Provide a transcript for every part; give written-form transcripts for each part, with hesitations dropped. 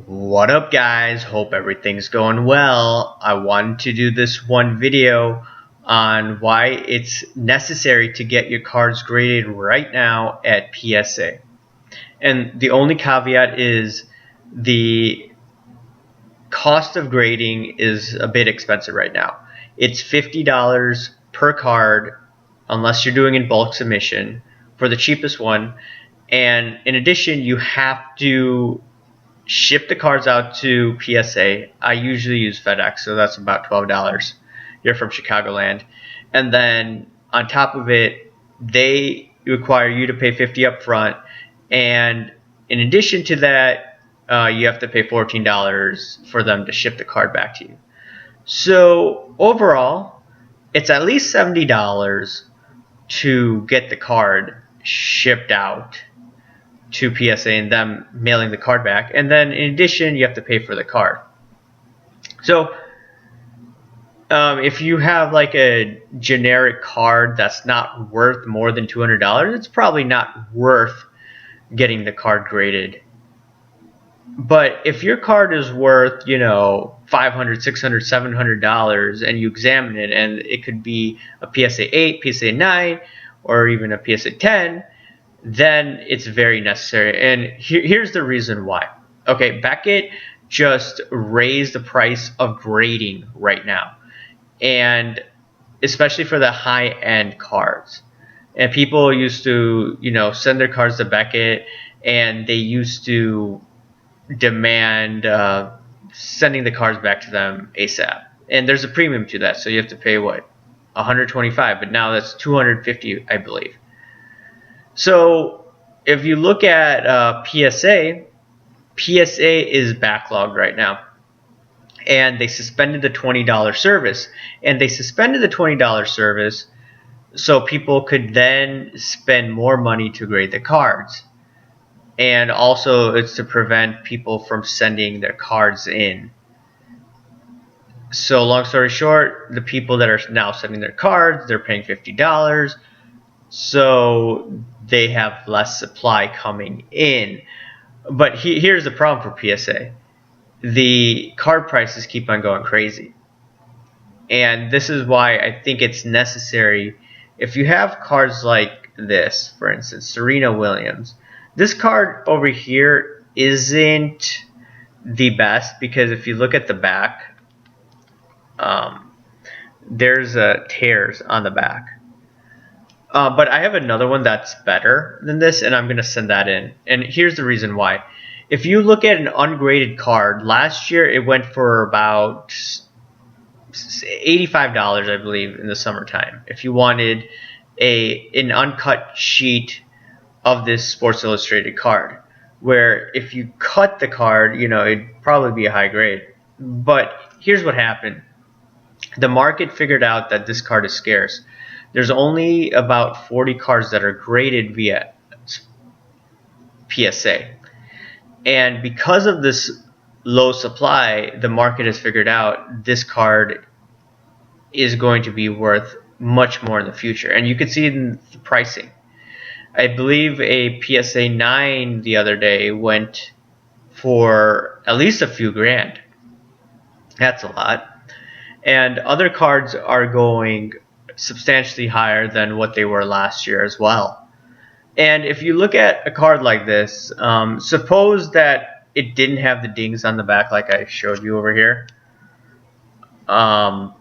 What up, guys? Hope everything's going well. I wanted to do this one video on why it's necessary to get your cards graded right now at PSA. And the only caveat is the cost of grading is a bit expensive right now. It's $50 per card unless you're doing in bulk submission for the cheapest one. And in addition, you have to ship the cards out to PSA. I usually use FedEx, so that's about $12. You're from Chicagoland. And then on top of it, they require you to pay $50 up front. And in addition to that, you have to pay $14 for them to ship the card back to you. So overall, it's at least $70 to get the card shipped out to PSA and them mailing the card back. And then in addition, you have to pay for the card. So if you have like a generic card that's not worth more than $200, it's probably not worth getting the card graded. But if your card is worth, $500, $600, $700 and you examine it and it could be a PSA 8, PSA 9, or even a PSA 10, then it's very necessary. And here's the reason why. Okay, Beckett just raised the price of grading right now, and especially for the high-end cards. And people used to, send their cards to Beckett, and they used to demand sending the cards back to them ASAP. And there's a premium to that, so you have to pay what, $125, but now that's $250, I believe. So if you look at PSA is backlogged right now, and they suspended the $20 service. And they suspended the $20 service so people could then spend more money to grade the cards. And also it's to prevent people from sending their cards in. So long story short, the people that are now sending their cards, they're paying $50. So they have less supply coming in. But here's the problem for PSA. The card prices keep on going crazy. And this is why I think it's necessary. If you have cards like this, for instance, Serena Williams, this card over here isn't the best because if you look at the back, there's tears on the back. But I have another one that's better than this, and I'm going to send that in. And here's the reason why. If you look at an ungraded card, last year it went for about $85, I believe, in the summertime. If you wanted an uncut sheet of this Sports Illustrated card, where if you cut the card, it'd probably be a high grade. But here's what happened. The market figured out that this card is scarce. There's only about 40 cards that are graded via PSA. And because of this low supply, the market has figured out this card is going to be worth much more in the future. And you can see it in the pricing. I believe a PSA 9 the other day went for at least a few grand. That's a lot. And other cards are going substantially higher than what they were last year as well. And if you look at a card like this, suppose that it didn't have the dings on the back like I showed you over here. Some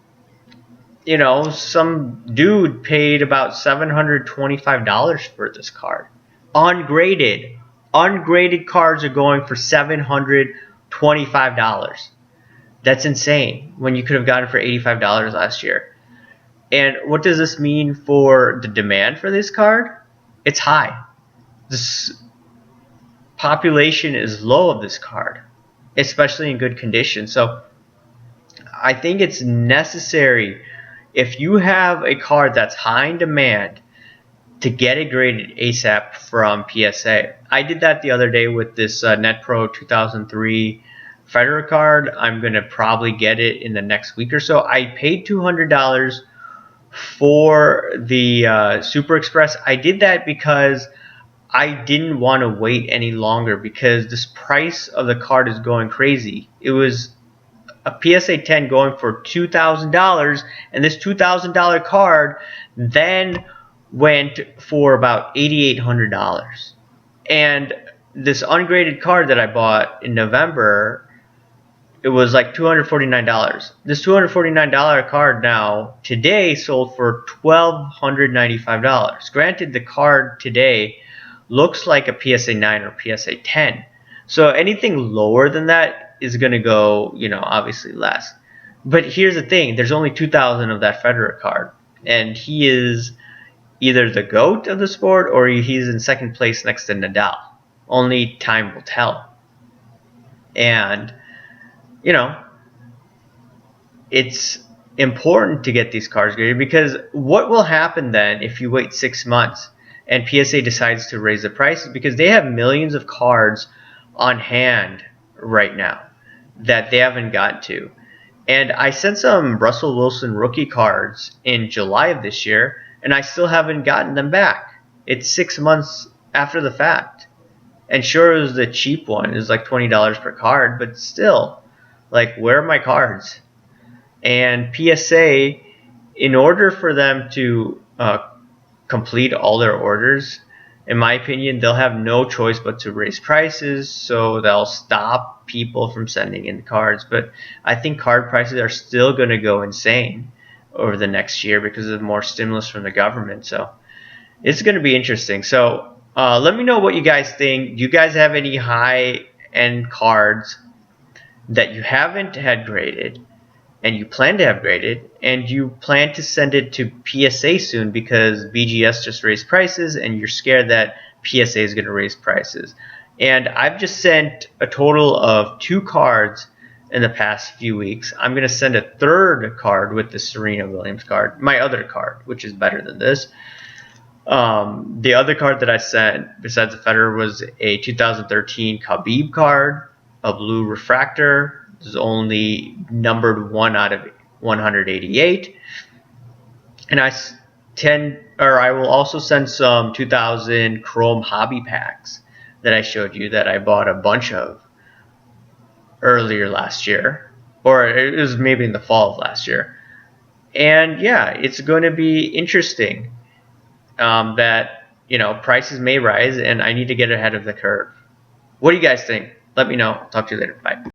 dude paid about $725 for this card. Ungraded. Ungraded cards are going for $725. That's insane when you could have gotten it for $85 last year. And what does this mean for the demand for this card? It's high. This population is low of this card, especially in good condition. So I think it's necessary, if you have a card that's high in demand, to get it graded ASAP from PSA. I did that the other day with this NetPro 2003 Federer card. I'm going to probably get it in the next week or so. I paid $200 for the Super Express. I did that because I didn't want to wait any longer because this price of the card is going crazy. It was a PSA 10 going for $2,000, and this $2,000 card then went for about $8,800. And this ungraded card that I bought in November, it was like $249. This $249 card now today sold for $1,295. Granted, the card today looks like a PSA 9 or PSA 10. So anything lower than that is going to go, obviously less. But here's the thing. There's only 2,000 of that Federer card. And he is either the GOAT of the sport or he's in second place next to Nadal. Only time will tell. And, it's important to get these cards graded, because what will happen then if you wait 6 months and PSA decides to raise the prices? Because they have millions of cards on hand right now that they haven't gotten to. And I sent some Russell Wilson rookie cards in July of this year, and I still haven't gotten them back. It's 6 months after the fact. And sure, it was the cheap one. It was like $20 per card, but still, like, where are my cards? And PSA, in order for them to complete all their orders, in my opinion, they'll have no choice but to raise prices, so they'll stop people from sending in cards. But I think card prices are still going to go insane over the next year because of more stimulus from the government. So it's going to be interesting. So let me know what you guys think. Do you guys have any high-end cards that you haven't had graded and you plan to have graded, and you plan to send it to PSA soon because BGS just raised prices and you're scared that PSA is going to raise prices? And I've just sent a total of 2 cards in the past few weeks. I'm going to send a 3rd card with the Serena Williams card, my other card, which is better than this. The other card that I sent besides the Federer was a 2013 Khabib card, a blue refractor. Is only numbered 1 out of 188, and I will also send some 2000 Chrome hobby packs that I showed you that I bought a bunch of earlier last year, or it was maybe in the fall of last year. And yeah, it's going to be interesting that prices may rise, and I need to get ahead of the curve. What do you guys think? Let me know. Talk to you later. Bye.